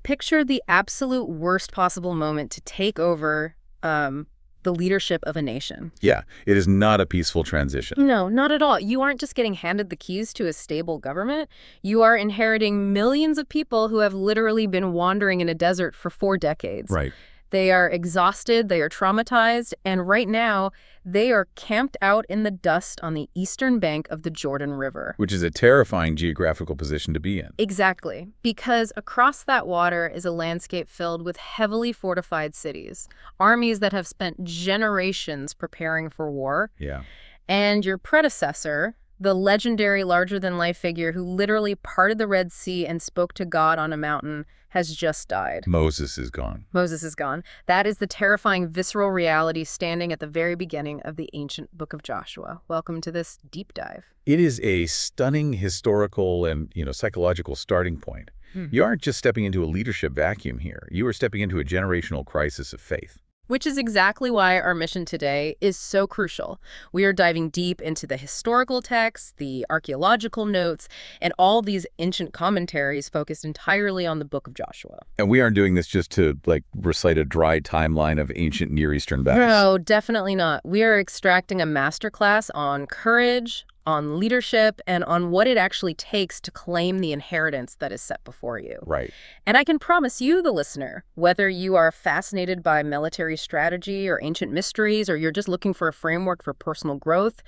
Picture the absolute worst possible moment to take over the leadership of a nation. Yeah, it is not a peaceful transition. No, not at all. You aren't just getting handed the keys to a stable government. You are inheriting millions of people who have literally been wandering in a desert for 4 decades. Right. They are exhausted, they are traumatized, and right now they are camped out in the dust on the eastern bank of the Jordan River. Which is a terrifying geographical position to be in. Exactly, because across that water is a landscape filled with heavily fortified cities, armies that have spent generations preparing for war. Yeah. And your predecessor, the legendary larger-than-life figure who literally parted the Red Sea and spoke to God on a mountain, has just died. Moses is gone. Moses is gone. That is the terrifying, visceral reality standing at the very beginning of the ancient book of Joshua. Welcome to this deep dive. It is a stunning historical and, psychological starting point. You aren't just stepping into a leadership vacuum here. You are stepping into a generational crisis of faith. Which is exactly why our mission today is so crucial. We are diving deep into the historical texts, the archaeological notes, and all these ancient commentaries focused entirely on the book of Joshua. And we aren't doing this just to, recite a dry timeline of ancient Near Eastern battles. No, definitely not. We are extracting a masterclass on courage, on leadership, and on what it actually takes to claim the inheritance that is set before you. Right. And I can promise you, the listener, whether you are fascinated by military strategy or ancient mysteries, or you're just looking for a framework for personal growth,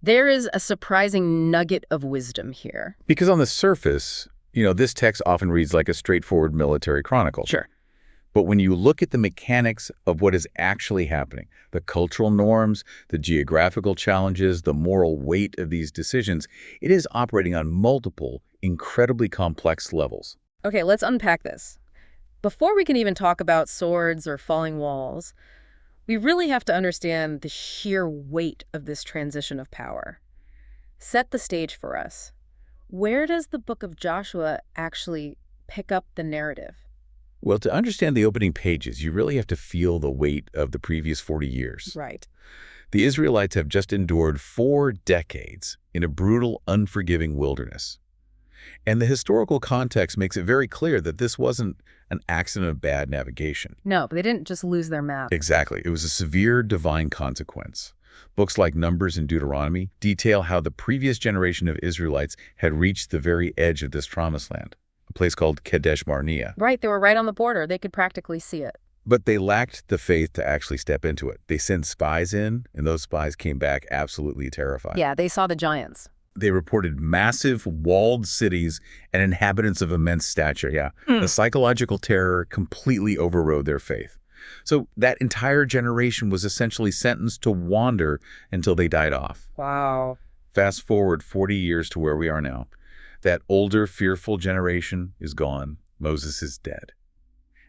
there is a surprising nugget of wisdom here. Because on the surface, this text often reads like a straightforward military chronicle. Sure. But when you look at the mechanics of what is actually happening, the cultural norms, the geographical challenges, the moral weight of these decisions, it is operating on multiple, incredibly complex levels. Okay, let's unpack this. Before we can even talk about swords or falling walls, we really have to understand the sheer weight of this transition of power. Set the stage for us. Where does the book of Joshua actually pick up the narrative? Well, to understand the opening pages, you really have to feel the weight of the previous 40 years. Right. The Israelites have just endured 4 decades in a brutal, unforgiving wilderness. And the historical context makes it very clear that this wasn't an accident of bad navigation. No, but they didn't just lose their map. Exactly. It was a severe divine consequence. Books like Numbers and Deuteronomy detail how the previous generation of Israelites had reached the very edge of this promised land, a place called Kadesh Barnea. Right, they were right on the border. They could practically see it. But they lacked the faith to actually step into it. They sent spies in, and those spies came back absolutely terrified. Yeah, they saw the giants. They reported massive walled cities and inhabitants of immense stature. Yeah, the psychological terror completely overrode their faith. So that entire generation was essentially sentenced to wander until they died off. Wow. Fast forward 40 years to where we are now. That older, fearful generation is gone. Moses is dead.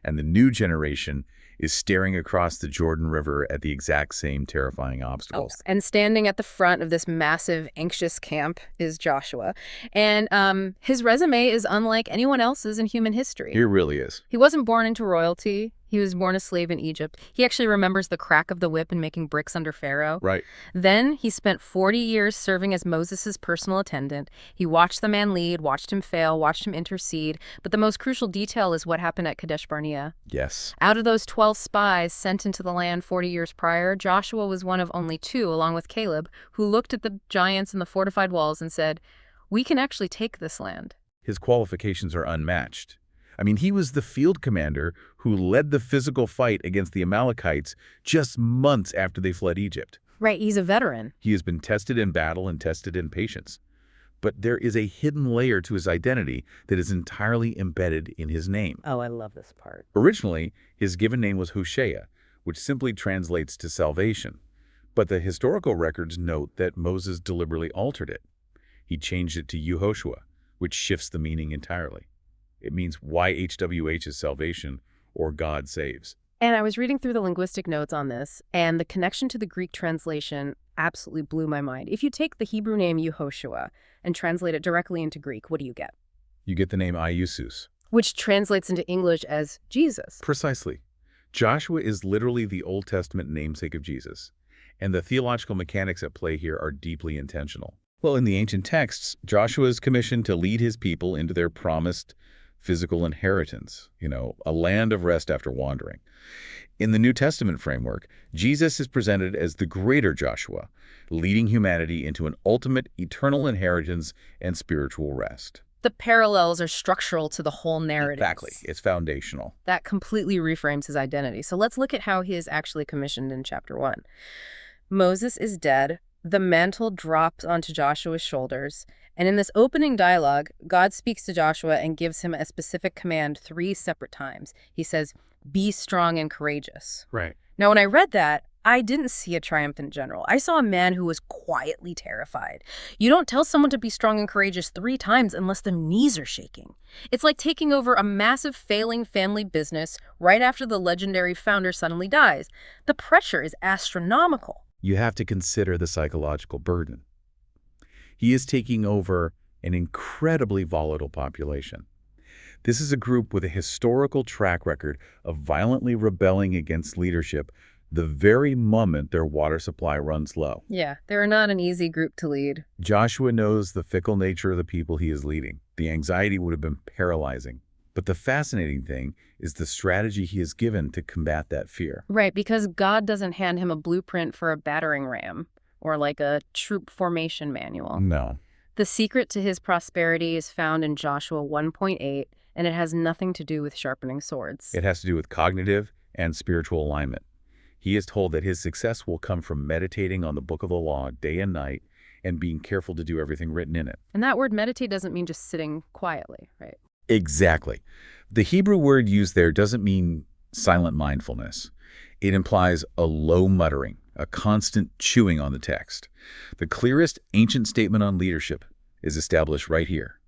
And the new generation is staring across the Jordan River at the exact same terrifying obstacles. Oh, and standing at the front of this massive, anxious camp is Joshua. And his resume is unlike anyone else's in human history. He really is. He wasn't born into royalty. He was born a slave in Egypt. He actually remembers the crack of the whip and making bricks under Pharaoh. Right. Then he spent 40 years serving as Moses' personal attendant. He watched the man lead, watched him fail, watched him intercede. But the most crucial detail is what happened at Kadesh Barnea. Yes. Out of those 12 spies sent into the land 40 years prior, Joshua was one of only 2, along with Caleb, who looked at the giants and the fortified walls and said, "We can actually take this land." His qualifications are unmatched. I mean, he was the field commander who led the physical fight against the Amalekites just months after they fled Egypt. Right, he's a veteran. He has been tested in battle and tested in patience. But there is a hidden layer to his identity that is entirely embedded in his name. Oh, I love this part. Originally, his given name was Hoshea, which simply translates to salvation. But the historical records note that Moses deliberately altered it. He changed it to Yehoshua, which shifts the meaning entirely. It means YHWH is salvation, or God saves. And I was reading through the linguistic notes on this, and the connection to the Greek translation absolutely blew my mind. If you take the Hebrew name Yehoshua and translate it directly into Greek, what do you get? You get the name Iusus, which translates into English as Jesus. Precisely. Joshua is literally the Old Testament namesake of Jesus, and the theological mechanics at play here are deeply intentional. Well, in the ancient texts, Joshua is commissioned to lead his people into their promised physical inheritance, a land of rest after wandering. In the New Testament framework, Jesus is presented as the greater Joshua, leading humanity into an ultimate eternal inheritance and spiritual rest. The parallels are structural to the whole narrative. Exactly. It's foundational. That completely reframes his identity. So let's look at how he is actually commissioned in chapter 1. Moses is dead. The mantle drops onto Joshua's shoulders. And in this opening dialogue, God speaks to Joshua and gives him a specific command 3 separate times. He says, "Be strong and courageous." Right. Now, when I read that, I didn't see a triumphant general. I saw a man who was quietly terrified. You don't tell someone to be strong and courageous 3 times unless the knees are shaking. It's like taking over a massive failing family business right after the legendary founder suddenly dies. The pressure is astronomical. You have to consider the psychological burden. He is taking over an incredibly volatile population. This is a group with a historical track record of violently rebelling against leadership the very moment their water supply runs low. Yeah, they're not an easy group to lead. Joshua knows the fickle nature of the people he is leading. The anxiety would have been paralyzing. But the fascinating thing is the strategy he is given to combat that fear. Right, because God doesn't hand him a blueprint for a battering ram or like a troop formation manual. No. The secret to his prosperity is found in Joshua 1.8, and it has nothing to do with sharpening swords. It has to do with cognitive and spiritual alignment. He is told that his success will come from meditating on the book of the law day and night and being careful to do everything written in it. And that word meditate doesn't mean just sitting quietly, right? Exactly. The Hebrew word used there doesn't mean silent mindfulness. It implies a low muttering, a constant chewing on the text. The clearest ancient statement on leadership is established right here.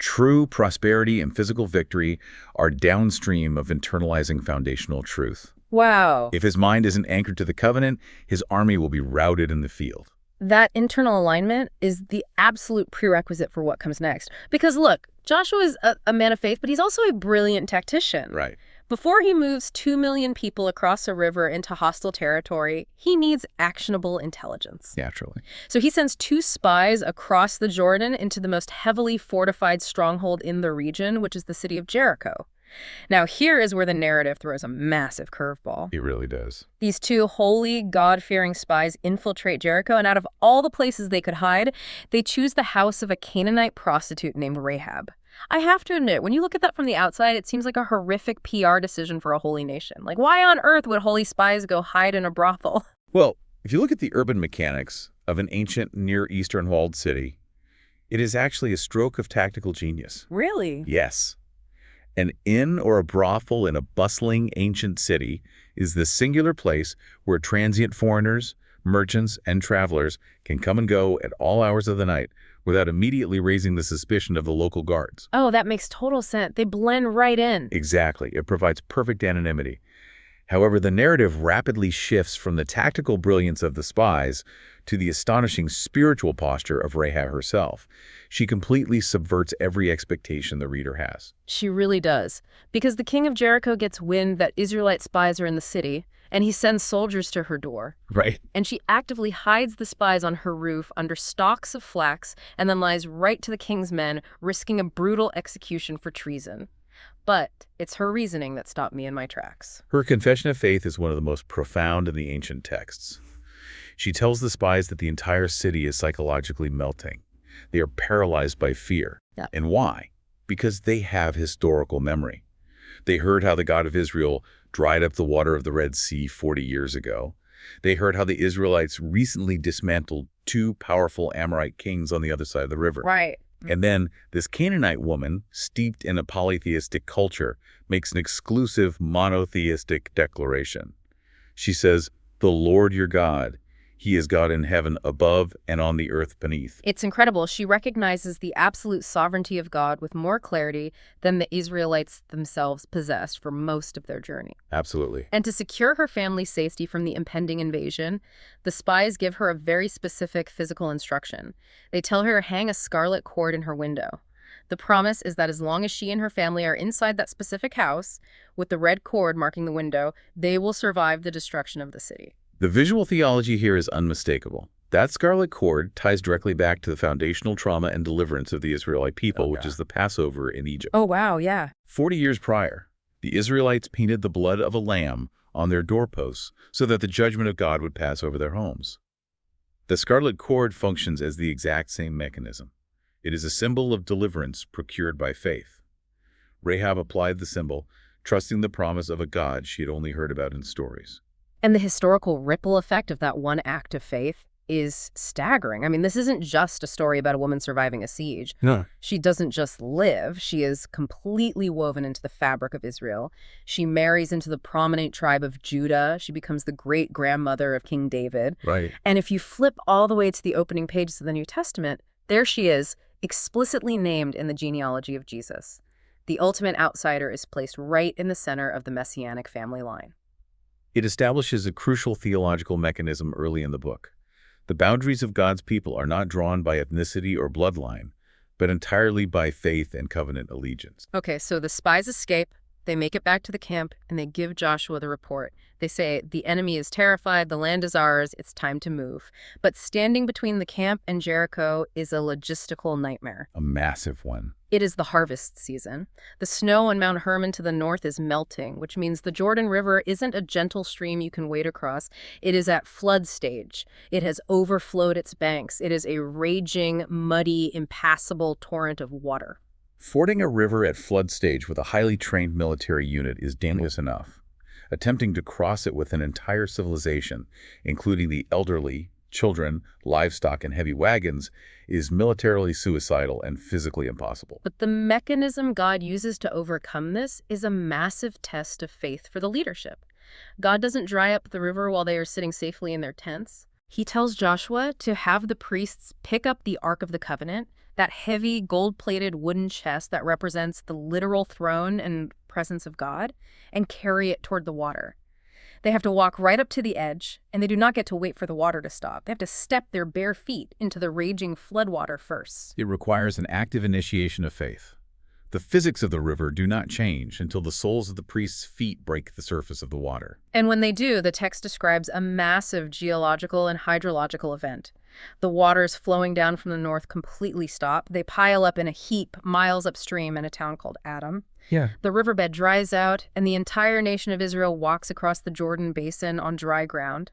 True prosperity and physical victory are downstream of internalizing foundational truth. Wow. If his mind isn't anchored to the covenant, his army will be routed in the field. That internal alignment is the absolute prerequisite for what comes next. Because look, Joshua is a man of faith, but he's also a brilliant tactician. Right. Before he moves 2 million people across a river into hostile territory, he needs actionable intelligence. Naturally. So he sends 2 spies across the Jordan into the most heavily fortified stronghold in the region, which is the city of Jericho. Now, here is where the narrative throws a massive curveball. It really does. These 2 holy, God-fearing spies infiltrate Jericho, and out of all the places they could hide, they choose the house of a Canaanite prostitute named Rahab. I have to admit, when you look at that from the outside, it seems like a horrific PR decision for a holy nation. Like, why on earth would holy spies go hide in a brothel? Well, if you look at the urban mechanics of an ancient Near Eastern walled city, it is actually a stroke of tactical genius. Really? Yes. An inn or a brothel in a bustling ancient city is the singular place where transient foreigners, merchants, and travelers can come and go at all hours of the night without immediately raising the suspicion of the local guards. Oh, that makes total sense. They blend right in. Exactly. It provides perfect anonymity. However, the narrative rapidly shifts from the tactical brilliance of the spies to the astonishing spiritual posture of Rahab herself. She completely subverts every expectation the reader has. She really does. Because the king of Jericho gets wind that Israelite spies are in the city, and he sends soldiers to her door. Right. And she actively hides the spies on her roof under stalks of flax and then lies right to the king's men, risking a brutal execution for treason. But it's her reasoning that stopped me in my tracks. Her confession of faith is one of the most profound in the ancient texts. She tells the spies that the entire city is psychologically melting. They are paralyzed by fear. Yeah. And why? Because they have historical memory. They heard how the God of Israel dried up the water of the Red Sea 40 years ago. They heard how the Israelites recently dismantled 2 powerful Amorite kings on the other side of the river. Right. And then this Canaanite woman, steeped in a polytheistic culture, makes an exclusive monotheistic declaration. She says, "The Lord your God, He is God in heaven above and on the earth beneath." It's incredible. She recognizes the absolute sovereignty of God with more clarity than the Israelites themselves possessed for most of their journey. Absolutely. And to secure her family's safety from the impending invasion, the spies give her a very specific physical instruction. They tell her to hang a scarlet cord in her window. The promise is that as long as she and her family are inside that specific house, with the red cord marking the window, they will survive the destruction of the city. The visual theology here is unmistakable. That scarlet cord ties directly back to the foundational trauma and deliverance of the Israelite people, which is the Passover in Egypt. Oh, wow, yeah. 40 years prior, the Israelites painted the blood of a lamb on their doorposts so that the judgment of God would pass over their homes. The scarlet cord functions as the exact same mechanism. It is a symbol of deliverance procured by faith. Rahab applied the symbol, trusting the promise of a God she had only heard about in stories. And the historical ripple effect of that one act of faith is staggering. I mean, this isn't just a story about a woman surviving a siege. No. She doesn't just live. She is completely woven into the fabric of Israel. She marries into the prominent tribe of Judah. She becomes the great-grandmother of King David. Right. And if you flip all the way to the opening pages of the New Testament, there she is, explicitly named in the genealogy of Jesus. The ultimate outsider is placed right in the center of the messianic family line. It establishes a crucial theological mechanism early in the book. The boundaries of God's people are not drawn by ethnicity or bloodline, but entirely by faith and covenant allegiance. Okay, so the spies escape, they make it back to the camp, and they give Joshua the report. They say, the enemy is terrified, the land is ours, it's time to move. But standing between the camp and Jericho is a logistical nightmare. A massive one. It is the harvest season. The snow on Mount Hermon to the north is melting, which means the Jordan River isn't a gentle stream you can wade across. It is at flood stage. It has overflowed its banks. It is a raging, muddy, impassable torrent of water. Fording a river at flood stage with a highly trained military unit is dangerous enough. Attempting to cross it with an entire civilization, including the elderly, children, livestock, and heavy wagons, is militarily suicidal and physically impossible. But the mechanism God uses to overcome this is a massive test of faith for the leadership. God doesn't dry up the river while they are sitting safely in their tents. He tells Joshua to have the priests pick up the Ark of the Covenant, that heavy gold-plated wooden chest that represents the literal throne and presence of God, and carry it toward the water. They have to walk right up to the edge, and they do not get to wait for the water to stop. They have to step their bare feet into the raging floodwater first. It requires an active initiation of faith. The physics of the river do not change until the soles of the priest's feet break the surface of the water. And when they do, the text describes a massive geological and hydrological event. The waters flowing down from the north completely stop. They pile up in a heap miles upstream in a town called Adam. Yeah. The riverbed dries out, and the entire nation of Israel walks across the Jordan Basin on dry ground.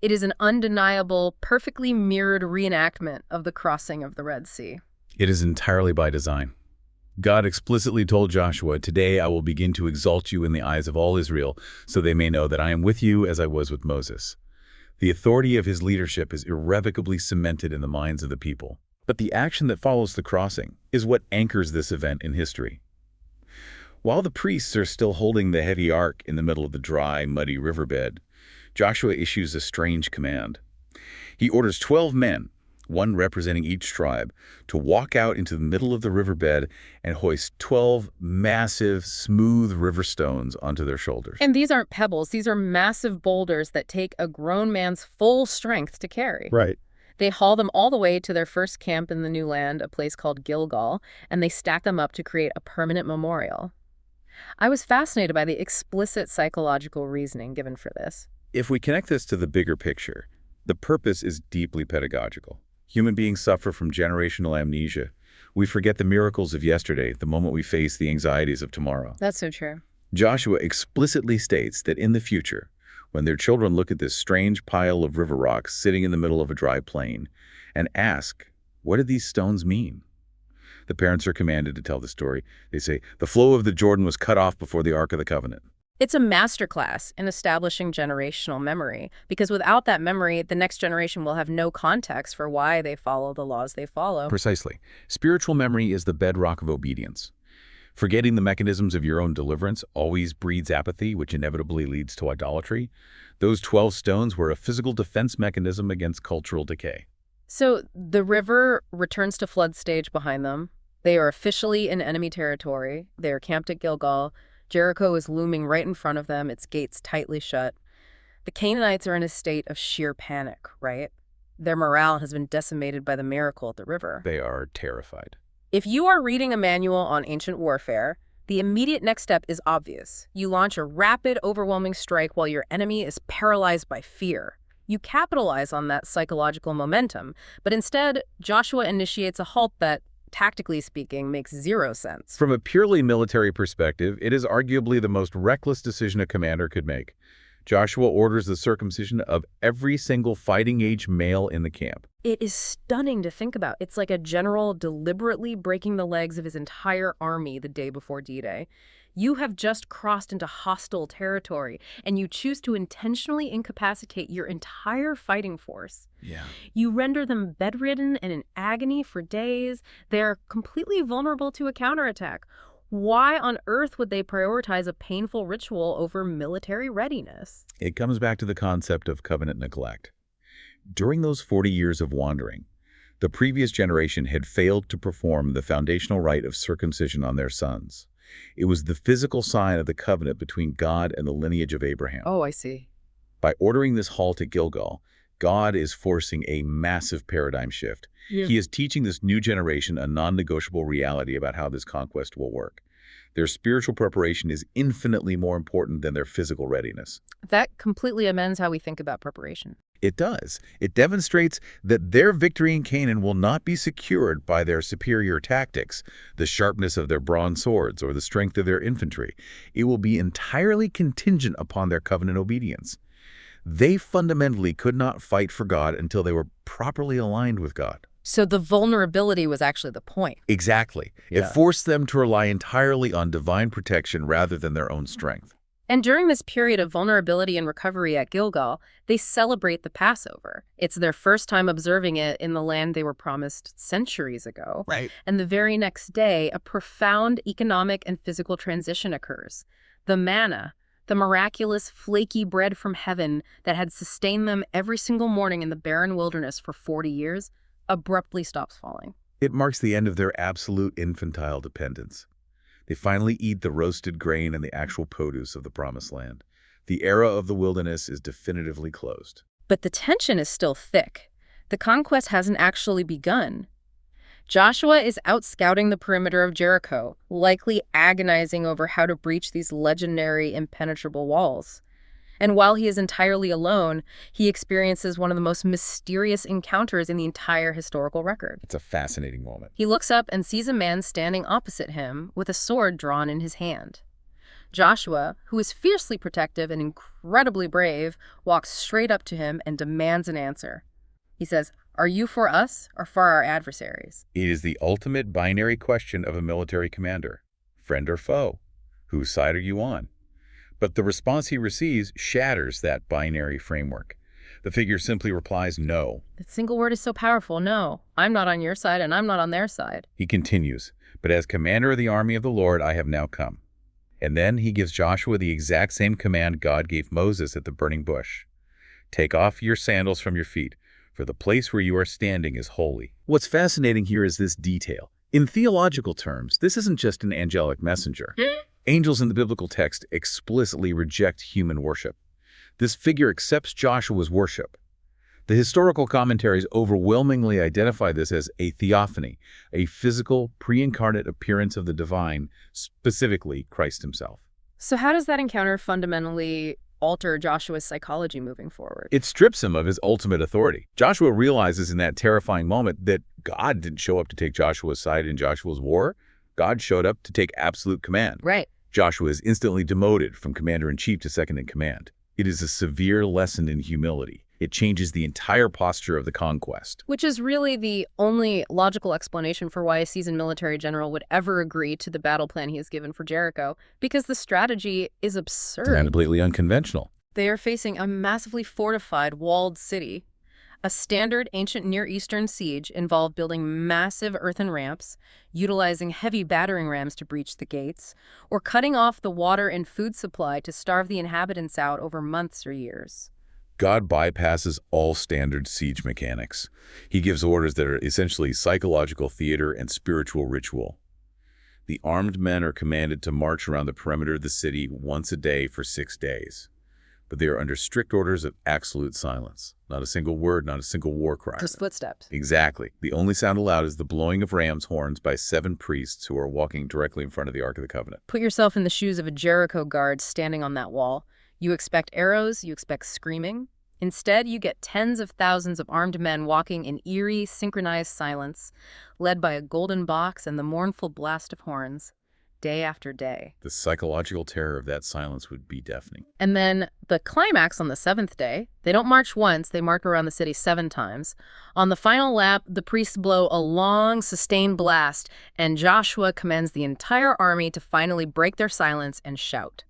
It is an undeniable, perfectly mirrored reenactment of the crossing of the Red Sea. It is entirely by design. God explicitly told Joshua, "Today I will begin to exalt you in the eyes of all Israel, so they may know that I am with you as I was with Moses." The authority of his leadership is irrevocably cemented in the minds of the people. But the action that follows the crossing is what anchors this event in history. While the priests are still holding the heavy ark in the middle of the dry, muddy riverbed, Joshua issues a strange command. He orders 12 men, one representing each tribe, to walk out into the middle of the riverbed and hoist 12 massive, smooth river stones onto their shoulders. And these aren't pebbles. These are massive boulders that take a grown man's full strength to carry. Right. They haul them all the way to their first camp in the new land, a place called Gilgal, and they stack them up to create a permanent memorial. I was fascinated by the explicit psychological reasoning given for this. If we connect this to the bigger picture, the purpose is deeply pedagogical. Human beings suffer from generational amnesia. We forget the miracles of yesterday the moment we face the anxieties of tomorrow. That's so true. Joshua explicitly states that in the future, when their children look at this strange pile of river rocks sitting in the middle of a dry plain and ask, "What do these stones mean?" The parents are commanded to tell the story. They say, "The flow of the Jordan was cut off before the Ark of the Covenant." It's a masterclass in establishing generational memory, because without that memory, the next generation will have no context for why they follow the laws they follow. Precisely. Spiritual memory is the bedrock of obedience. Forgetting the mechanisms of your own deliverance always breeds apathy, which inevitably leads to idolatry. Those 12 stones were a physical defense mechanism against cultural decay. So the river returns to flood stage behind them. They are officially in enemy territory. They are camped at Gilgal. Jericho is looming right in front of them, its gates tightly shut. The Canaanites are in a state of sheer panic, right? Their morale has been decimated by the miracle at the river. They are terrified. If you are reading a manual on ancient warfare, the immediate next step is obvious. You launch a rapid, overwhelming strike while your enemy is paralyzed by fear. You capitalize on that psychological momentum, but instead, Joshua initiates a halt that, tactically speaking, makes zero sense. From a purely military perspective, it is arguably the most reckless decision a commander could make. Joshua orders the circumcision of every single fighting-age male in the camp. It is stunning to think about. It's like a general deliberately breaking the legs of his entire army the day before D-Day. You have just crossed into hostile territory, and you choose to intentionally incapacitate your entire fighting force. Yeah. You render them bedridden and in agony for days. They're completely vulnerable to a counterattack. Why on earth would they prioritize a painful ritual over military readiness? It comes back to the concept of covenant neglect. During those 40 years of wandering, the previous generation had failed to perform the foundational rite of circumcision on their sons. It was the physical sign of the covenant between God and the lineage of Abraham. Oh, I see. By ordering this halt at Gilgal, God is forcing a massive paradigm shift. Yeah. He is teaching this new generation a non-negotiable reality about how this conquest will work. Their spiritual preparation is infinitely more important than their physical readiness. That completely amends how we think about preparation. It does. It demonstrates that their victory in Canaan will not be secured by their superior tactics, the sharpness of their bronze swords, or the strength of their infantry. It will be entirely contingent upon their covenant obedience. They fundamentally could not fight for God until they were properly aligned with God. So the vulnerability was actually the point. Exactly. It Yeah. forced them to rely entirely on divine protection rather than their own strength. And during this period of vulnerability and recovery at Gilgal, they celebrate the Passover. It's their first time observing it in the land they were promised centuries ago. Right. And the very next day, a profound economic and physical transition occurs. The manna, the miraculous, flaky bread from heaven that had sustained them every single morning in the barren wilderness for 40 years, abruptly stops falling. It marks the end of their absolute infantile dependence. They finally eat the roasted grain and the actual produce of the Promised Land. The era of the wilderness is definitively closed. But the tension is still thick. The conquest hasn't actually begun. Joshua is out scouting the perimeter of Jericho, likely agonizing over how to breach these legendary impenetrable walls. And while he is entirely alone, he experiences one of the most mysterious encounters in the entire historical record. It's a fascinating moment. He looks up and sees a man standing opposite him with a sword drawn in his hand. Joshua, who is fiercely protective and incredibly brave, walks straight up to him and demands an answer. He says, "Are you for us or for our adversaries?" It is the ultimate binary question of a military commander. Friend or foe? Whose side are you on? But the response he receives shatters that binary framework. The figure simply replies no. That single word is so powerful. No, I'm not on your side and I'm not on their side. He continues, "But as commander of the army of the Lord, I have now come." And then he gives Joshua the exact same command God gave Moses at the burning bush. "Take off your sandals from your feet, for the place where you are standing is holy." What's fascinating here is this detail. In theological terms, this isn't just an angelic messenger. Angels in the biblical text explicitly reject human worship. This figure accepts Joshua's worship. The historical commentaries overwhelmingly identify this as a theophany, a physical, pre-incarnate appearance of the divine, specifically Christ himself. So how does that encounter fundamentally alter Joshua's psychology moving forward? It strips him of his ultimate authority. Joshua realizes in that terrifying moment that God didn't show up to take Joshua's side in Joshua's war. God showed up to take absolute command. Right. Joshua is instantly demoted from commander-in-chief to second-in-command. It is a severe lesson in humility. It changes the entire posture of the conquest. Which is really the only logical explanation for why a seasoned military general would ever agree to the battle plan he has given for Jericho, because the strategy is absurd. And completely unconventional. They are facing a massively fortified, walled city. A standard ancient Near Eastern siege involved building massive earthen ramps, utilizing heavy battering rams to breach the gates, or cutting off the water and food supply to starve the inhabitants out over months or years. God bypasses all standard siege mechanics. He gives orders that are essentially psychological theater and spiritual ritual. The armed men are commanded to march around the perimeter of the city once a day for 6 days. But they are under strict orders of absolute silence. Not a single word, not a single war cry. Just footsteps. Exactly. The only sound allowed is the blowing of ram's horns by 7 priests who are walking directly in front of the Ark of the Covenant. Put yourself in the shoes of a Jericho guard standing on that wall. You expect arrows, you expect screaming. Instead, you get tens of thousands of armed men walking in eerie, synchronized silence, led by a golden box and the mournful blast of horns, day after day. The psychological terror of that silence would be deafening. And then the climax on the seventh day, they don't march once, they march around the city 7 times. On the final lap, the priests blow a long, sustained blast, and Joshua commands the entire army to finally break their silence and shout.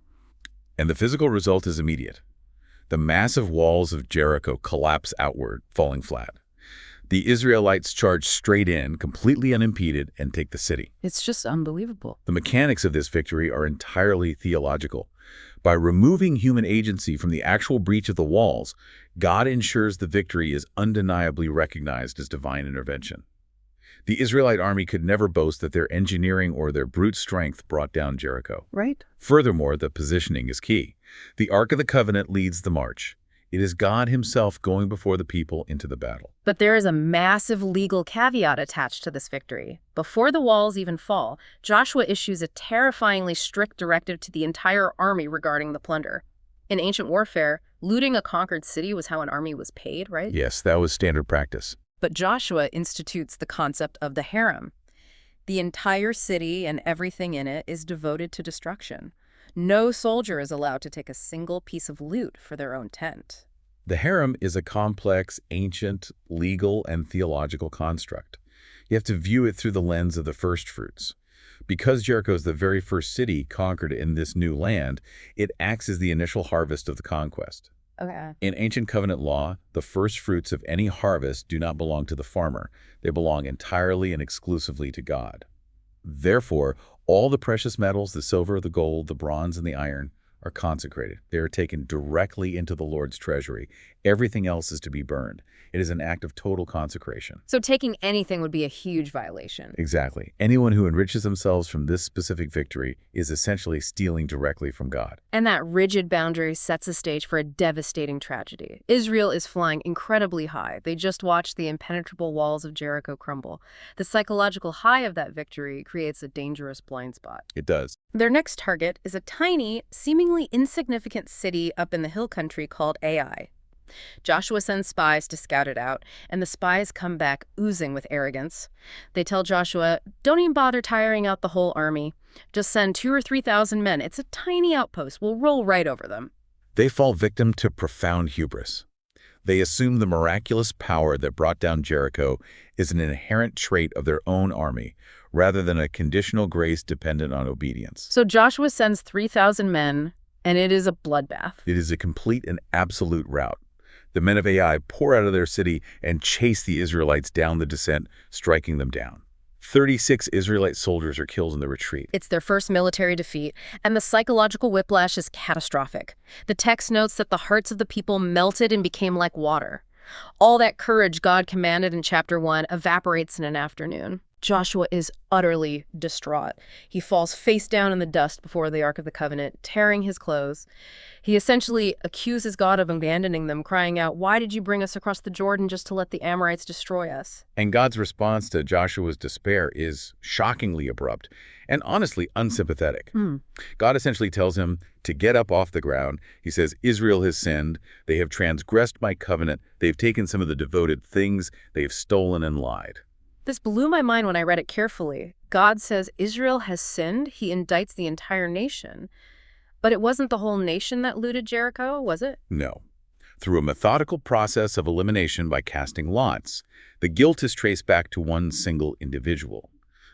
And the physical result is immediate. The massive walls of Jericho collapse outward, falling flat. The Israelites charge straight in, completely unimpeded, and take the city. It's just unbelievable. The mechanics of this victory are entirely theological. By removing human agency from the actual breach of the walls, God ensures the victory is undeniably recognized as divine intervention. The Israelite army could never boast that their engineering or their brute strength brought down Jericho. Right. Furthermore, the positioning is key. The Ark of the Covenant leads the march. It is God himself going before the people into the battle. But there is a massive legal caveat attached to this victory. Before the walls even fall, Joshua issues a terrifyingly strict directive to the entire army regarding the plunder. In ancient warfare, looting a conquered city was how an army was paid, right? Yes, that was standard practice. But Joshua institutes the concept of the Herem. The entire city and everything in it is devoted to destruction. No soldier is allowed to take a single piece of loot for their own tent. The Herem is a complex, ancient, legal, and theological construct. You have to view it through the lens of the first fruits. Because Jericho is the very first city conquered in this new land, it acts as the initial harvest of the conquest. Okay. In ancient covenant law, the first fruits of any harvest do not belong to the farmer. They belong entirely and exclusively to God. Therefore, all the precious metals, the silver, the gold, the bronze, and the iron, are consecrated. They are taken directly into the Lord's treasury. Everything else is to be burned. It is an act of total consecration. So taking anything would be a huge violation. Exactly. Anyone who enriches themselves from this specific victory is essentially stealing directly from God. And that rigid boundary sets the stage for a devastating tragedy. Israel is flying incredibly high. They just watched the impenetrable walls of Jericho crumble. The psychological high of that victory creates a dangerous blind spot. It does. Their next target is a tiny, seemingly insignificant city up in the hill country called Ai. Joshua sends spies to scout it out, and the spies come back oozing with arrogance. They tell Joshua, don't even bother tiring out the whole army. Just send 2,000 or 3,000 men. It's a tiny outpost. We'll roll right over them. They fall victim to profound hubris. They assume the miraculous power that brought down Jericho is an inherent trait of their own army, rather than a conditional grace dependent on obedience. So Joshua sends 3,000 men, and it is a bloodbath. It is a complete and absolute rout. The men of Ai pour out of their city and chase the Israelites down the descent, striking them down. 36 Israelite soldiers are killed in the retreat. It's their first military defeat, and the psychological whiplash is catastrophic. The text notes that the hearts of the people melted and became like water. All that courage God commanded in chapter 1 evaporates in an afternoon. Joshua is utterly distraught. He falls face down in the dust before the Ark of the Covenant, tearing his clothes. He essentially accuses God of abandoning them, crying out, "Why did you bring us across the Jordan just to let the Amorites destroy us?" And God's response to Joshua's despair is shockingly abrupt and honestly unsympathetic. God essentially tells him to get up off the ground. He says, Israel has sinned. They have transgressed my covenant. They've taken some of the devoted things. They have stolen and lied. This blew my mind when I read it carefully. God says Israel has sinned. He indicts the entire nation. But it wasn't the whole nation that looted Jericho, was it? No. Through a methodical process of elimination by casting lots, the guilt is traced back to one single individual,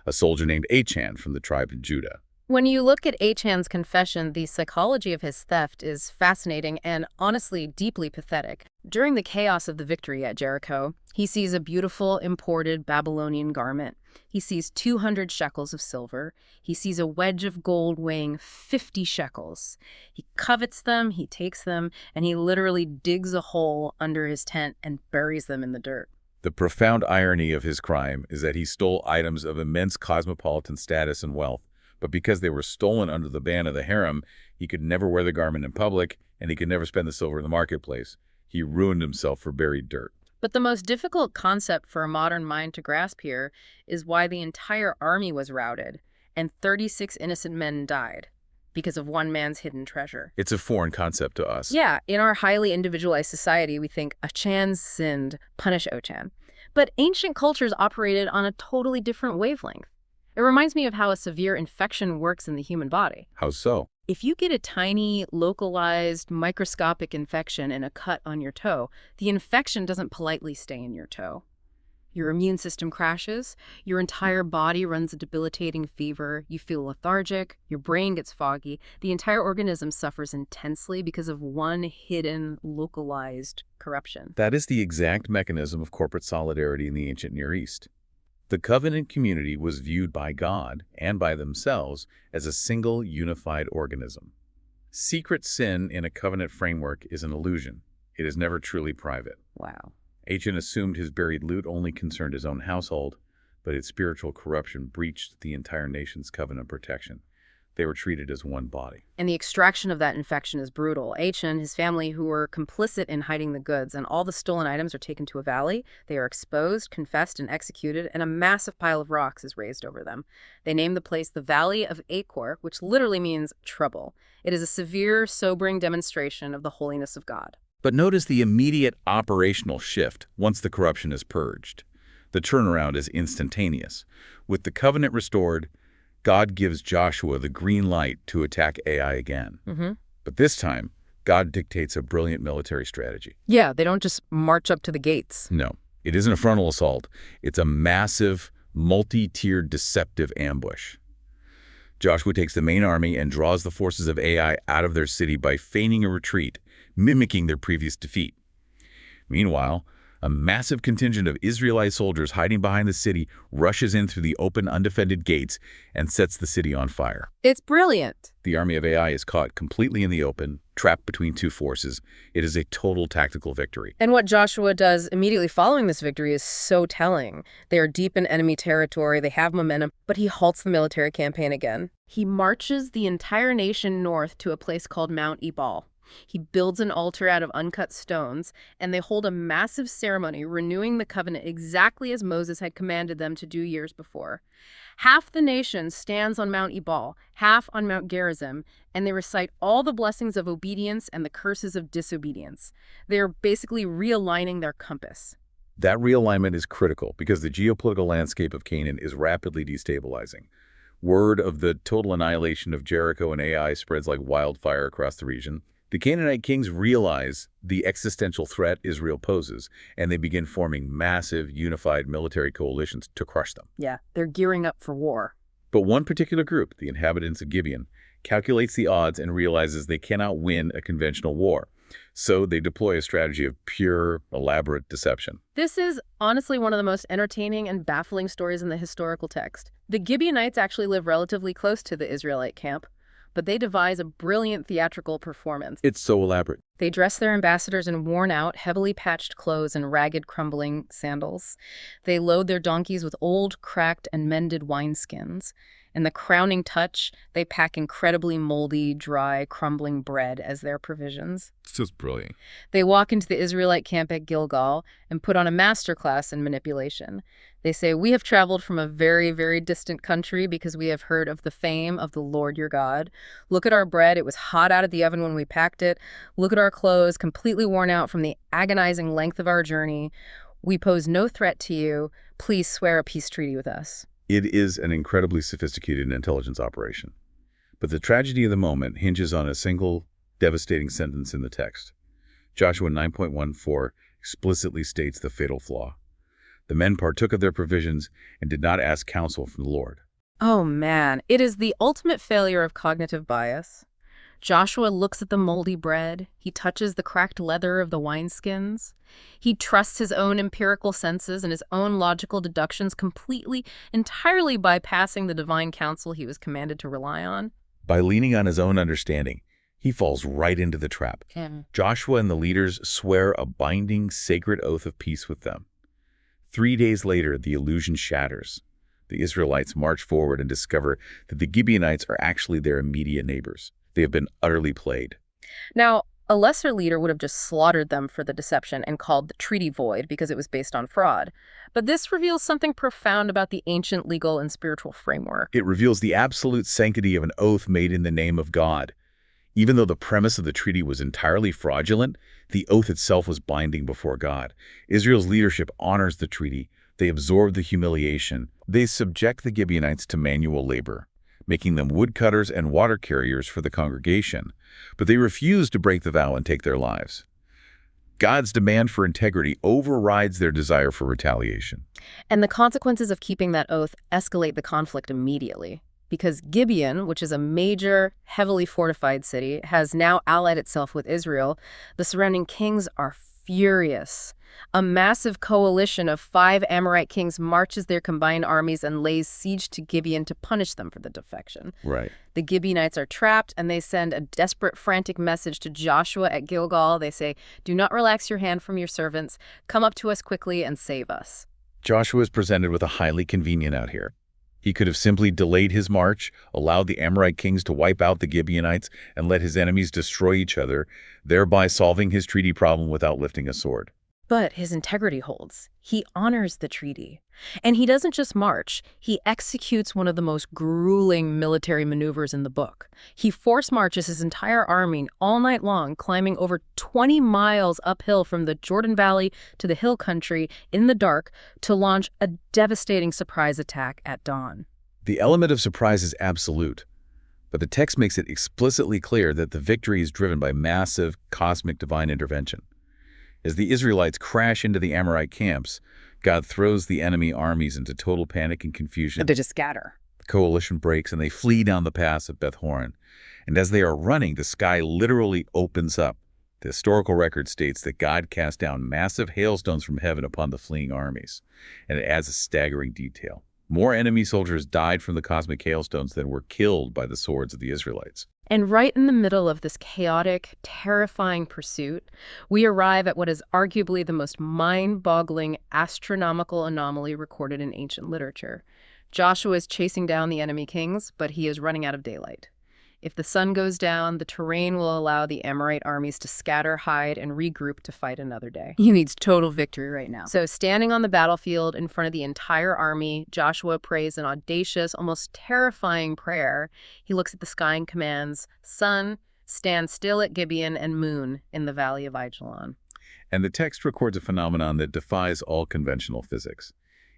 a soldier named Achan from the tribe of Judah. When you look at Achan's confession, the psychology of his theft is fascinating and honestly deeply pathetic. During the chaos of the victory at Jericho, he sees a beautiful imported Babylonian garment. He sees 200 shekels of silver. He sees a wedge of gold weighing 50 shekels. He covets them, he takes them, and he literally digs a hole under his tent and buries them in the dirt. The profound irony of his crime is that he stole items of immense cosmopolitan status and wealth, but because they were stolen under the ban of the Herem, he could never wear the garment in public, and he could never spend the silver in the marketplace. He ruined himself for buried dirt. But the most difficult concept for a modern mind to grasp here is why the entire army was routed, and 36 innocent men died. because of one man's hidden treasure. It's a foreign concept to us. Yeah, in our highly individualized society, we think Achan sinned, punish Ochan. But ancient cultures operated on a totally different wavelength. It reminds me of how a severe infection works in the human body. How so? If you get a tiny, localized, microscopic infection in a cut on your toe, the infection doesn't politely stay in your toe. Your immune system crashes, your entire body runs a debilitating fever, you feel lethargic, your brain gets foggy, the entire organism suffers intensely because of one hidden, localized corruption. That is the exact mechanism of corporate solidarity in the ancient Near East. The covenant community was viewed by God and by themselves as a single, unified organism. Secret sin in a covenant framework is an illusion. It is never truly private. Wow. Achan assumed his buried loot only concerned his own household, but its spiritual corruption breached the entire nation's covenant protection. They were treated as one body. And the extraction of that infection is brutal. Achan, his family, who were complicit in hiding the goods, and all the stolen items are taken to a valley. They are exposed, confessed, and executed, and a massive pile of rocks is raised over them. They name the place the Valley of Achor, which literally means trouble. It is a severe, sobering demonstration of the holiness of God. But notice the immediate operational shift once the corruption is purged. The turnaround is instantaneous. With the covenant restored, God gives Joshua the green light to attack Ai again. But this time, God dictates a brilliant military strategy. Yeah, they don't just march up to the gates. No, it isn't a frontal assault. It's a massive, multi-tiered deceptive ambush. Joshua takes the main army and draws the forces of Ai out of their city by feigning a retreat, mimicking their previous defeat. Meanwhile, a massive contingent of Israelite soldiers hiding behind the city rushes in through the open, undefended gates and sets the city on fire. It's brilliant. The army of Ai is caught completely in the open, trapped between two forces. It is a total tactical victory. And what Joshua does immediately following this victory is so telling. They are deep in enemy territory, they have momentum, but he halts the military campaign again. He marches the entire nation north to a place called Mount Ebal. He builds an altar out of uncut stones, and they hold a massive ceremony renewing the covenant exactly as Moses had commanded them to do years before. Half the nation stands on Mount Ebal, half on Mount Gerizim, and they recite all the blessings of obedience and the curses of disobedience. They're basically realigning their compass. That realignment is critical because the geopolitical landscape of Canaan is rapidly destabilizing. Word of the total annihilation of Jericho and Ai spreads like wildfire across the region. The Canaanite kings realize the existential threat Israel poses, and they begin forming massive, unified military coalitions to crush them. Yeah, they're gearing up for war. But one particular group, the inhabitants of Gibeon, calculates the odds and realizes they cannot win a conventional war. So they deploy a strategy of pure, elaborate deception. This is honestly one of the most entertaining and baffling stories in the historical text. The Gibeonites actually live relatively close to the Israelite camp, but they devise a brilliant theatrical performance. It's so elaborate. They dress their ambassadors in worn-out, heavily patched clothes and ragged, crumbling sandals. They load their donkeys with old, cracked, and mended wineskins. And the crowning touch, they pack incredibly moldy, dry, crumbling bread as their provisions. It's just brilliant. They walk into the Israelite camp at Gilgal and put on a masterclass in manipulation. They say, "We have traveled from a very, very distant country because we have heard of the fame of the Lord your God. Look at our bread. It was hot out of the oven when we packed it. Look at our clothes, completely worn out from the agonizing length of our journey. We pose no threat to you. Please swear a peace treaty with us." It is an incredibly sophisticated intelligence operation. But the tragedy of the moment hinges on a single, devastating sentence in the text. Joshua 9.14 explicitly states the fatal flaw. The men partook of their provisions and did not ask counsel from the Lord. Oh man, it is the ultimate failure of cognitive bias. Joshua looks at the moldy bread. He touches the cracked leather of the wineskins. He trusts his own empirical senses and his own logical deductions, completely, entirely bypassing the divine counsel he was commanded to rely on. By leaning on his own understanding, he falls right into the trap. Joshua and the leaders swear a binding, sacred oath of peace with them. 3 days later, the illusion shatters. The Israelites march forward and discover that the Gibeonites are actually their immediate neighbors. They have been utterly played. Now, A lesser leader would have just slaughtered them for the deception and called the treaty void because it was based on fraud. But this reveals something profound about the ancient legal and spiritual framework. It reveals the absolute sanctity of an oath made in the name of God. Even though the premise of the treaty was entirely fraudulent, the oath itself was binding before God. Israel's leadership honors the treaty. They absorb the humiliation. They subject the Gibeonites to manual labor, making them woodcutters and water carriers for the congregation. But they refuse to break the vow and take their lives. God's demand for integrity overrides their desire for retaliation. And the consequences of keeping that oath escalate the conflict immediately. Because Gibeon, which is a major, heavily fortified city, has now allied itself with Israel, the surrounding kings are furious. A massive coalition of 5 Amorite kings marches their combined armies and lays siege to Gibeon to punish them for the defection. Right. The Gibeonites are trapped, and they send a desperate, frantic message to Joshua at Gilgal. They say, "Do not relax your hand from your servants. Come up to us quickly and save us." Joshua is presented with a highly convenient out here. He could have simply delayed his march, allowed the Amorite kings to wipe out the Gibeonites, and let his enemies destroy each other, thereby solving his treaty problem without lifting a sword. But his integrity holds. He honors the treaty. And he doesn't just march, he executes one of the most grueling military maneuvers in the book. He force marches his entire army all night long, climbing over 20 miles uphill from the Jordan Valley to the hill country in the dark to launch a devastating surprise attack at dawn. The element of surprise is absolute, but the text makes it explicitly clear that the victory is driven by massive, cosmic divine intervention. As the Israelites crash into the Amorite camps, God throws the enemy armies into total panic and confusion. They just scatter. The coalition breaks and they flee down the pass of Beth Horon. And as they are running, the sky literally opens up. The historical record states that God cast down massive hailstones from heaven upon the fleeing armies. And it adds a staggering detail. More enemy soldiers died from the cosmic hailstones than were killed by the swords of the Israelites. And right in the middle of this chaotic, terrifying pursuit, we arrive at what is arguably the most mind-boggling astronomical anomaly recorded in ancient literature. Joshua is chasing down the enemy kings, but he is running out of daylight. If the sun goes down, the terrain will allow the Amorite armies to scatter, hide, and regroup to fight another day. He needs total victory right now. So standing on the battlefield in front of the entire army, Joshua prays an audacious, almost terrifying prayer. He looks at the sky and commands, "Sun, stand still at Gibeon, and moon in the Valley of Achor." And the text records a phenomenon that defies all conventional physics.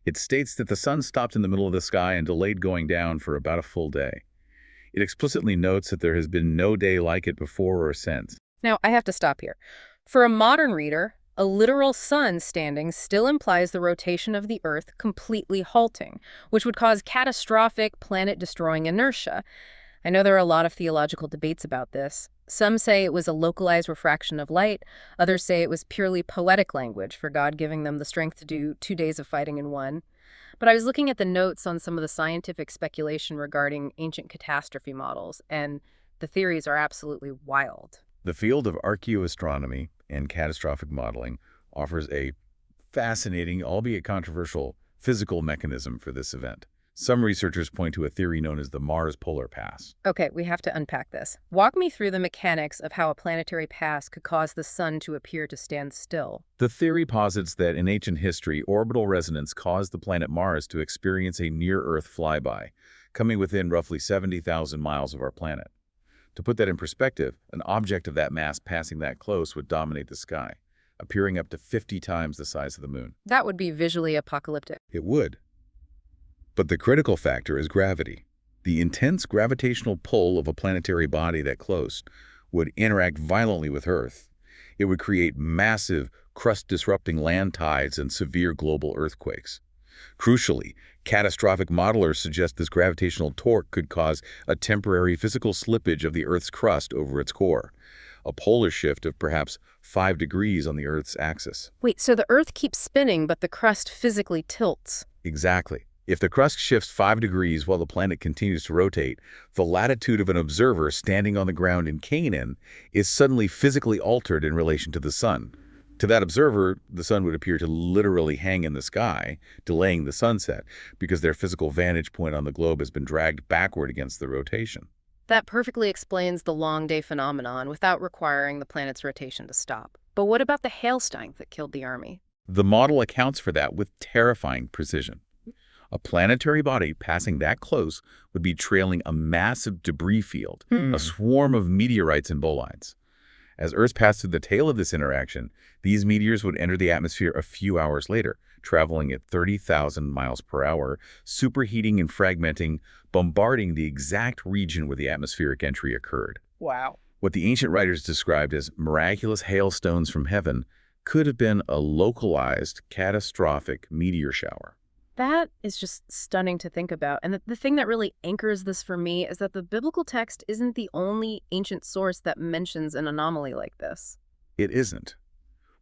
It states that the sun stopped in the middle of the sky and delayed going down for about a full day. It explicitly notes that there has been no day like it before or since. Now, I have to stop here. For a modern reader, a literal sun standing still implies the rotation of the Earth completely halting, which would cause catastrophic planet-destroying inertia. I know there are a lot of theological debates about this. Some say it was a localized refraction of light. Others say it was purely poetic language for God giving them the strength to do 2 days of fighting in one. But I was looking at the notes on some of the scientific speculation regarding ancient catastrophe models, and the theories are absolutely wild. The field of archaeoastronomy and catastrophic modeling offers a fascinating, albeit controversial, physical mechanism for this event. Some researchers point to a theory known as the Mars polar pass. Okay, we have to unpack this. Walk me through the mechanics of how a planetary pass could cause the sun to appear to stand still. The theory posits that in ancient history, orbital resonance caused the planet Mars to experience a near-Earth flyby, coming within roughly 70,000 miles of our planet. To put that in perspective, an object of that mass passing that close would dominate the sky, appearing up to 50 times the size of the moon. That would be visually apocalyptic. It would. But the critical factor is gravity. The intense gravitational pull of a planetary body that close would interact violently with Earth. It would create massive, crust-disrupting land tides and severe global earthquakes. Crucially, catastrophic modelers suggest this gravitational torque could cause a temporary physical slippage of the Earth's crust over its core, a polar shift of perhaps 5 degrees on the Earth's axis. Wait, so the Earth keeps spinning, but the crust physically tilts? Exactly. If the crust shifts 5 degrees while the planet continues to rotate, the latitude of an observer standing on the ground in Canaan is suddenly physically altered in relation to the sun. To that observer, the sun would appear to literally hang in the sky, delaying the sunset, because their physical vantage point on the globe has been dragged backward against the rotation. That perfectly explains the long day phenomenon without requiring the planet's rotation to stop. But what about the hailstone that killed the army? The model accounts for that with terrifying precision. A planetary body passing that close would be trailing a massive debris field, a swarm of meteorites and bolides. As Earth passed through the tail of this interaction, these meteors would enter the atmosphere a few hours later, traveling at 30,000 miles per hour, superheating and fragmenting, bombarding the exact region where the atmospheric entry occurred. Wow. What the ancient writers described as miraculous hailstones from heaven could have been a localized, catastrophic meteor shower. That is just stunning to think about. And the thing that really anchors this for me is that the biblical text isn't the only ancient source that mentions an anomaly like this. It isn't.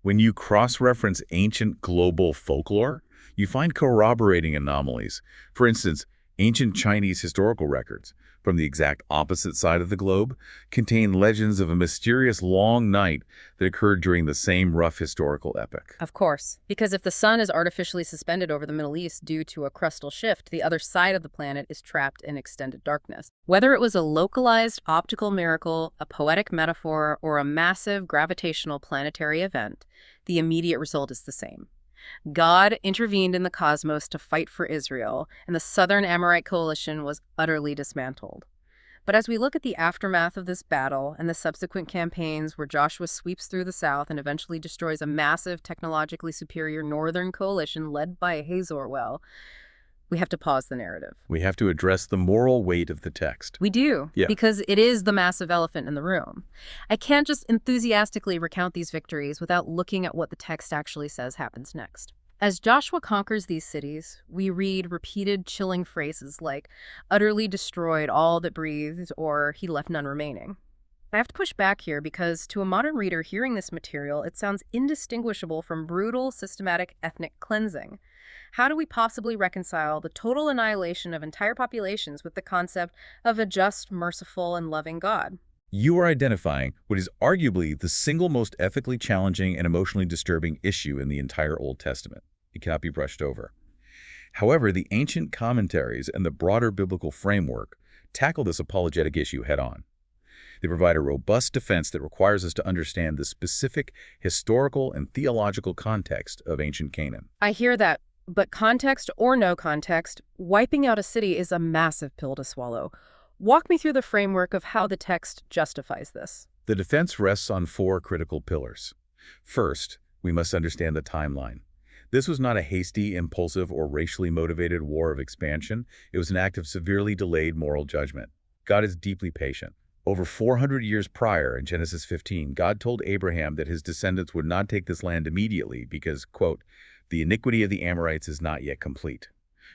When you cross-reference ancient global folklore, you find corroborating anomalies. For instance, ancient Chinese historical records from the exact opposite side of the globe contain legends of a mysterious long night that occurred during the same rough historical epoch. Of course, because if the sun is artificially suspended over the Middle East due to a crustal shift, the other side of the planet is trapped in extended darkness. Whether it was a localized optical miracle, a poetic metaphor, or a massive gravitational planetary event, the immediate result is the same. God intervened in the cosmos to fight for Israel, and the southern Amorite coalition was utterly dismantled. But as we look at the aftermath of this battle and the subsequent campaigns where Joshua sweeps through the south and eventually destroys a massive, technologically superior northern coalition led by Hazor, we have to pause the narrative. We have to address the moral weight of the text. We do, because it is the massive elephant in the room. I can't just enthusiastically recount these victories without looking at what the text actually says happens next. As Joshua conquers these cities, we read repeated chilling phrases like, utterly destroyed all that breathed, or he left none remaining. I have to push back here because to a modern reader hearing this material, it sounds indistinguishable from brutal, systematic ethnic cleansing. How do we possibly reconcile the total annihilation of entire populations with the concept of a just, merciful, and loving God? You are identifying what is arguably the single most ethically challenging and emotionally disturbing issue in the entire Old Testament. It cannot be brushed over. However, the ancient commentaries and the broader biblical framework tackle this apologetic issue head-on. They provide a robust defense that requires us to understand the specific historical and theological context of ancient Canaan. I hear that, but context or no context, wiping out a city is a massive pill to swallow. Walk me through the framework of how the text justifies this. The defense rests on 4 critical pillars. First, we must understand the timeline. This was not a hasty, impulsive, or racially motivated war of expansion. It was an act of severely delayed moral judgment. God is deeply patient. Over 400 years prior, in Genesis 15, God told Abraham that his descendants would not take this land immediately because, quote, the iniquity of the Amorites is not yet complete.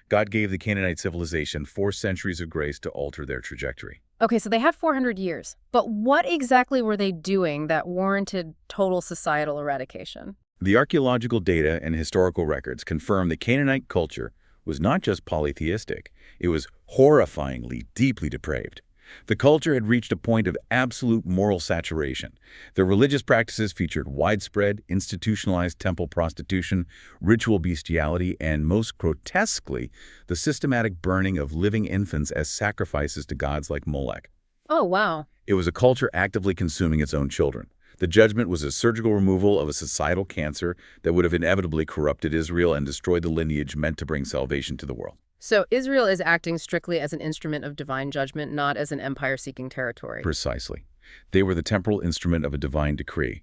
God gave the Canaanite civilization 4 centuries of grace to alter their trajectory. Okay, so they had 400 years. But what exactly were they doing that warranted total societal eradication? The archaeological data and historical records confirm that Canaanite culture was not just polytheistic, it was horrifyingly, deeply depraved. The culture had reached a point of absolute moral saturation. Their religious practices featured widespread, institutionalized temple prostitution, ritual bestiality, and most grotesquely, the systematic burning of living infants as sacrifices to gods like Molech. Oh, wow. It was a culture actively consuming its own children. The judgment was a surgical removal of a societal cancer that would have inevitably corrupted Israel and destroyed the lineage meant to bring salvation to the world. So Israel is acting strictly as an instrument of divine judgment, not as an empire-seeking territory. Precisely. They were the temporal instrument of a divine decree.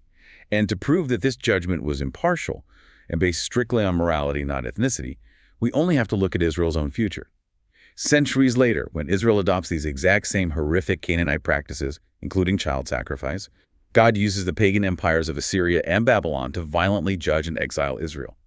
And to prove that this judgment was impartial and based strictly on morality, not ethnicity, we only have to look at Israel's own future. Centuries later, when Israel adopts these exact same horrific Canaanite practices, including child sacrifice, God uses the pagan empires of Assyria and Babylon to violently judge and exile Israel.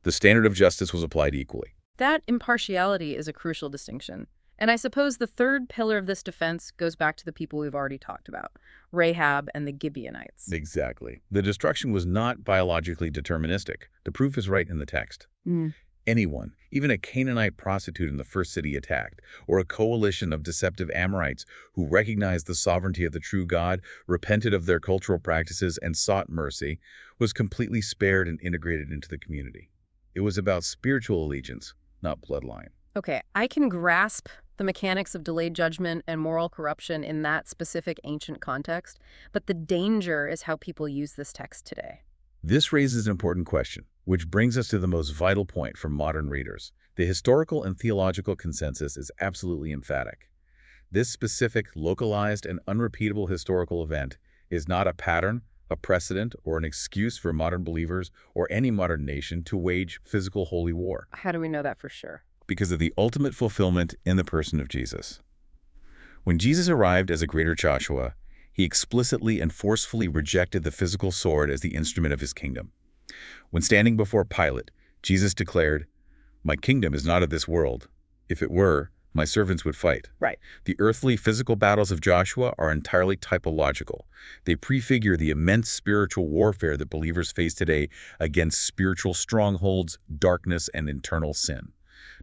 The standard of justice was applied equally. That impartiality is a crucial distinction. And I suppose the third pillar of this defense goes back to the people we've already talked about, Rahab and the Gibeonites. Exactly. The destruction was not biologically deterministic. The proof is right in the text. Anyone, even a Canaanite prostitute in the first city attacked, or a coalition of deceptive Amorites who recognized the sovereignty of the true God, repented of their cultural practices, and sought mercy, was completely spared and integrated into the community. It was about spiritual allegiance, not bloodline. Okay, I can grasp the mechanics of delayed judgment and moral corruption in that specific ancient context, but the danger is how people use this text today. This raises an important question, which brings us to the most vital point for modern readers. The historical and theological consensus is absolutely emphatic. This specific, localized, and unrepeatable historical event is not a pattern, a precedent, or an excuse for modern believers or any modern nation to wage physical holy war. How do we know that for sure? Because of the ultimate fulfillment in the person of Jesus. When Jesus arrived as a greater Joshua, he explicitly and forcefully rejected the physical sword as the instrument of his kingdom. When standing before Pilate, Jesus declared, "My kingdom is not of this world. If it were, my servants would fight." Right. The earthly, physical battles of Joshua are entirely typological. They prefigure the immense spiritual warfare that believers face today against spiritual strongholds, darkness, and internal sin,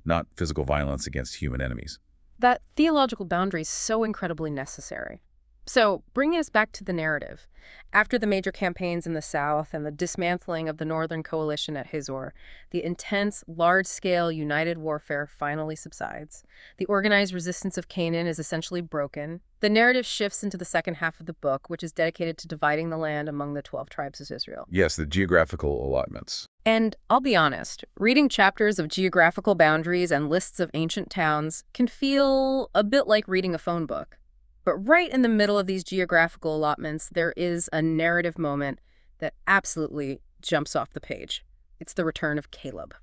not physical violence against human enemies. That theological boundary is so incredibly necessary. So, bringing us back to the narrative. After the major campaigns in the south and the dismantling of the northern coalition at Hazor, the intense, large-scale united warfare finally subsides. The organized resistance of Canaan is essentially broken. The narrative shifts into the second half of the book, which is dedicated to dividing the land among the 12 tribes of Israel. Yes, the geographical allotments. And I'll be honest, reading chapters of geographical boundaries and lists of ancient towns can feel a bit like reading a phone book. But right in the middle of these geographical allotments, there is a narrative moment that absolutely jumps off the page. It's the return of Caleb.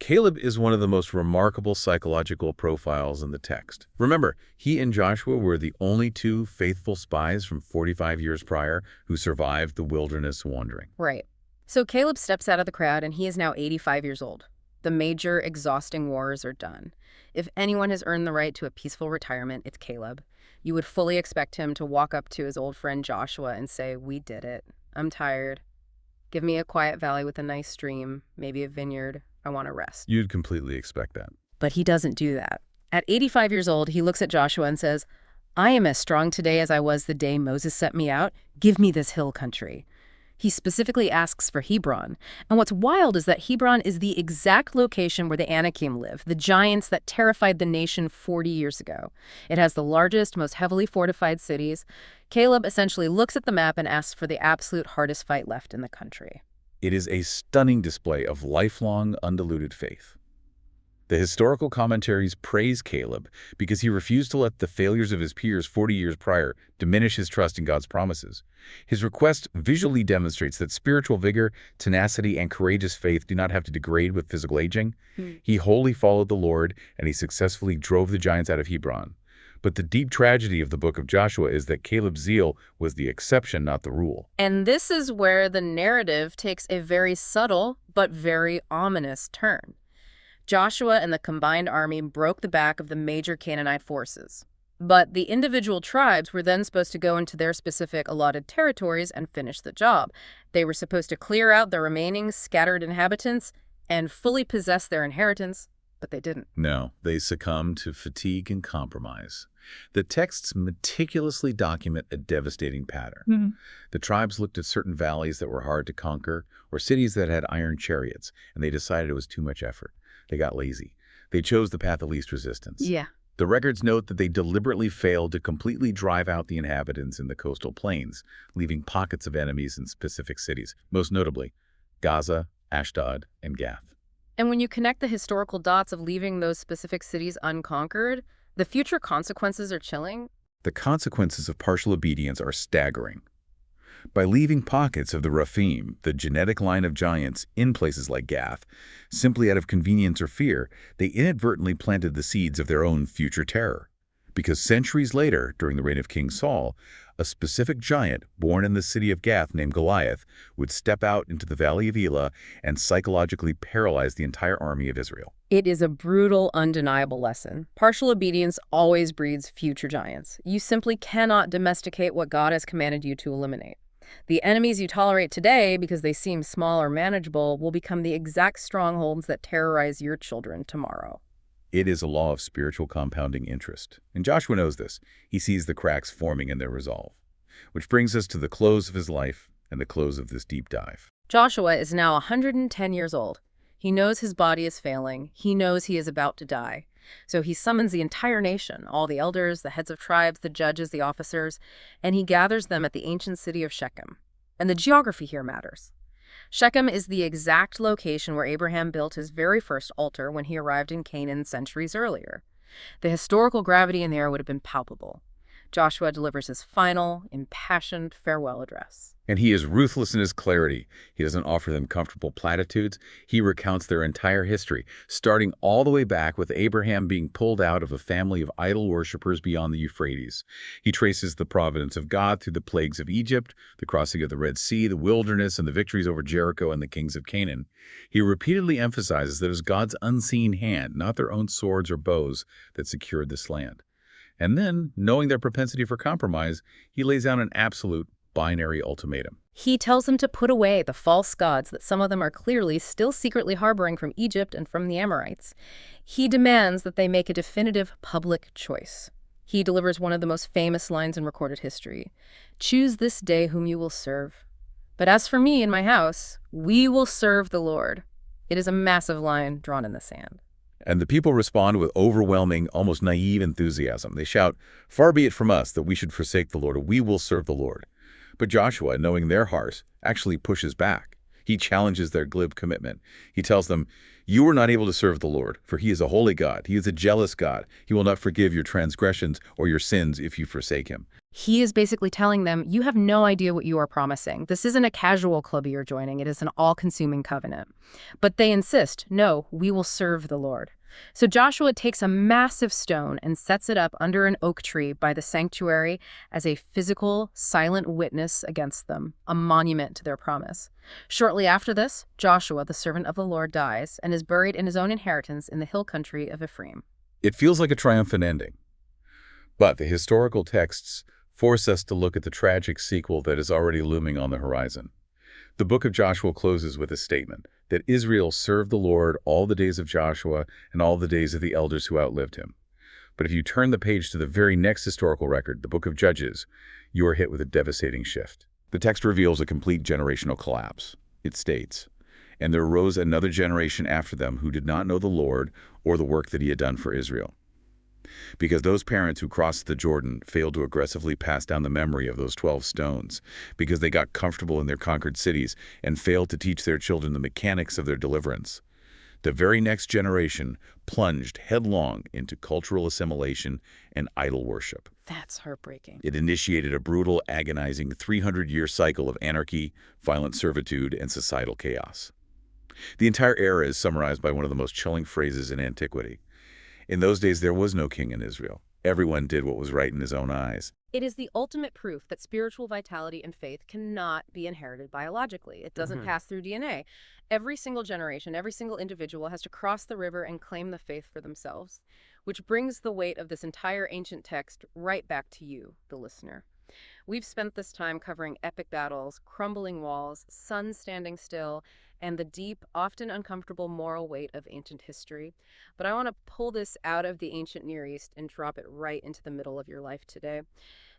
Caleb is one of the most remarkable psychological profiles in the text. Remember, he and Joshua were the only two faithful spies from 45 years prior who survived the wilderness wandering. Right. So Caleb steps out of the crowd, and he is now 85 years old. The major, exhausting wars are done. If anyone has earned the right to a peaceful retirement, it's Caleb. You would fully expect him to walk up to his old friend Joshua and say, "We did it. I'm tired. Give me a quiet valley with a nice stream, maybe a vineyard. I want to rest." You'd completely expect that. But he doesn't do that. At 85 years old, he looks at Joshua and says, "I am as strong today as I was the day Moses sent me out. Give me this hill country." He specifically asks for Hebron. And what's wild is that Hebron is the exact location where the Anakim live, the giants that terrified the nation 40 years ago. It has the largest, most heavily fortified cities. Caleb essentially looks at the map and asks for the absolute hardest fight left in the country. It is a stunning display of lifelong, undiluted faith. The historical commentaries praise Caleb because he refused to let the failures of his peers 40 years prior diminish his trust in God's promises. His request visually demonstrates that spiritual vigor, tenacity, and courageous faith do not have to degrade with physical aging. He wholly followed the Lord, and he successfully drove the giants out of Hebron. But the deep tragedy of the book of Joshua is that Caleb's zeal was the exception, not the rule. And this is where the narrative takes a very subtle but very ominous turn. Joshua and the combined army broke the back of the major Canaanite forces. But the individual tribes were then supposed to go into their specific allotted territories and finish the job. They were supposed to clear out the remaining scattered inhabitants and fully possess their inheritance, but they didn't. No, they succumbed to fatigue and compromise. The texts meticulously document a devastating pattern. The tribes looked at certain valleys that were hard to conquer or cities that had iron chariots, and they decided it was too much effort. They got lazy. They chose the path of least resistance. Yeah. The records note that they deliberately failed to completely drive out the inhabitants in the coastal plains, leaving pockets of enemies in specific cities, most notably Gaza, Ashdod, and Gath. And when you connect the historical dots of leaving those specific cities unconquered, the future consequences are chilling. The consequences of partial obedience are staggering. By leaving pockets of the Rephaim, the genetic line of giants, in places like Gath, simply out of convenience or fear, they inadvertently planted the seeds of their own future terror. Because centuries later, during the reign of King Saul, a specific giant born in the city of Gath named Goliath would step out into the Valley of Elah and psychologically paralyze the entire army of Israel. It is a brutal, undeniable lesson. Partial obedience always breeds future giants. You simply cannot domesticate what God has commanded you to eliminate. The enemies you tolerate today because they seem small or manageable will become the exact strongholds that terrorize your children tomorrow. It is a law of spiritual compounding interest. And Joshua knows this. He sees the cracks forming in their resolve. Which brings us to the close of his life and the close of this deep dive. Joshua is now 110 years old. He knows his body is failing. He knows he is about to die. So he summons the entire nation, all the elders, the heads of tribes, the judges, the officers, and he gathers them at the ancient city of Shechem. And the geography here matters. Shechem is the exact location where Abraham built his very first altar when he arrived in Canaan centuries earlier. The historical gravity in the air would have been palpable. Joshua delivers his final, impassioned farewell address. And he is ruthless in his clarity. He doesn't offer them comfortable platitudes. He recounts their entire history, starting all the way back with Abraham being pulled out of a family of idol worshippers beyond the Euphrates. He traces the providence of God through the plagues of Egypt, the crossing of the Red Sea, the wilderness, and the victories over Jericho and the kings of Canaan. He repeatedly emphasizes that it was God's unseen hand, not their own swords or bows, that secured this land. And then, knowing their propensity for compromise, he lays out an absolute binary ultimatum. He tells them to put away the false gods that some of them are clearly still secretly harboring from Egypt and from the Amorites. He demands that they make a definitive public choice. He delivers one of the most famous lines in recorded history. "Choose this day whom you will serve. But as for me and my house, we will serve the Lord." It is a massive line drawn in the sand. And the people respond with overwhelming, almost naive enthusiasm. They shout, "Far be it from us that we should forsake the Lord. We will serve the Lord." But Joshua, knowing their hearts, actually pushes back. He challenges their glib commitment. He tells them, "You are not able to serve the Lord, for he is a holy God. He is a jealous God. He will not forgive your transgressions or your sins if you forsake him." He is basically telling them, you have no idea what you are promising. This isn't a casual club you're joining. It is an all-consuming covenant. But they insist, no, we will serve the Lord. So Joshua takes a massive stone and sets it up under an oak tree by the sanctuary as a physical, silent witness against them, a monument to their promise. Shortly after this, Joshua, the servant of the Lord, dies and is buried in his own inheritance in the hill country of Ephraim. It feels like a triumphant ending. But the historical texts force us to look at the tragic sequel that is already looming on the horizon. The book of Joshua closes with a statement that Israel served the Lord all the days of Joshua and all the days of the elders who outlived him. But if you turn the page to the very next historical record, the book of Judges, you are hit with a devastating shift. The text reveals a complete generational collapse. It states, "And there arose another generation after them who did not know the Lord or the work that he had done for Israel." Because those parents who crossed the Jordan failed to aggressively pass down the memory of those 12 stones, because they got comfortable in their conquered cities and failed to teach their children the mechanics of their deliverance, the very next generation plunged headlong into cultural assimilation and idol worship. That's heartbreaking. It initiated a brutal, agonizing 300-year cycle of anarchy, violent servitude, and societal chaos. The entire era is summarized by one of the most chilling phrases in antiquity. In those days, there was no king in Israel. Everyone did what was right in his own eyes. It is the ultimate proof that spiritual vitality and faith cannot be inherited biologically. It doesn't pass through DNA. Every single generation, every single individual has to cross the river and claim the faith for themselves, which brings the weight of this entire ancient text right back to you, the listener. We've spent this time covering epic battles, crumbling walls, suns standing still, and the deep, often uncomfortable moral weight of ancient history. But I want to pull this out of the ancient Near East and drop it right into the middle of your life today.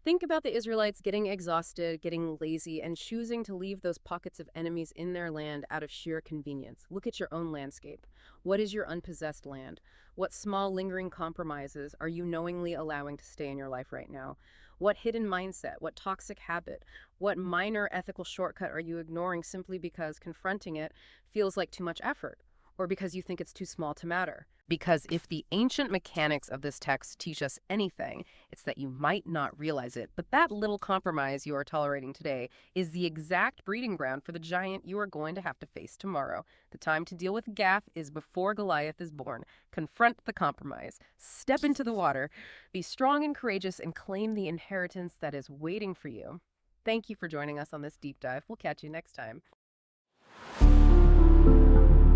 Think about the Israelites getting exhausted, getting lazy, and choosing to leave those pockets of enemies in their land out of sheer convenience. Look at your own landscape. What is your unpossessed land? What small lingering compromises are you knowingly allowing to stay in your life right now? What hidden mindset, what toxic habit, what minor ethical shortcut are you ignoring simply because confronting it feels like too much effort, or because you think it's too small to matter? Because if the ancient mechanics of this text teach us anything, it's that you might not realize it, but that little compromise you are tolerating today is the exact breeding ground for the giant you are going to have to face tomorrow. The time to deal with Gath is before Goliath is born. Confront the compromise. Step into the water. Be strong and courageous and claim the inheritance that is waiting for you. Thank you for joining us on this deep dive. We'll catch you next time.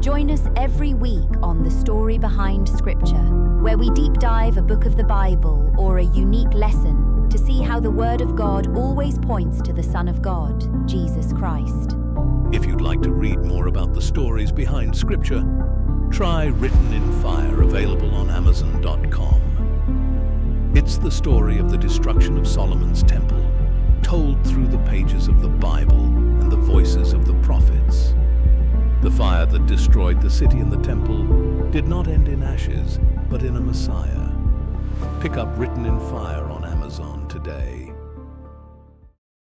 Join us every week on The Story Behind Scripture, where we deep dive a book of the Bible or a unique lesson to see how the Word of God always points to the Son of God, Jesus Christ. If you'd like to read more about the stories behind Scripture, try Written in Fire, available on Amazon.com. It's the story of the destruction of Solomon's temple, told through the pages of the Bible and the voices of the prophets. The fire that destroyed the city and the temple did not end in ashes, but in a Messiah. Pick up Written in Fire on Amazon today.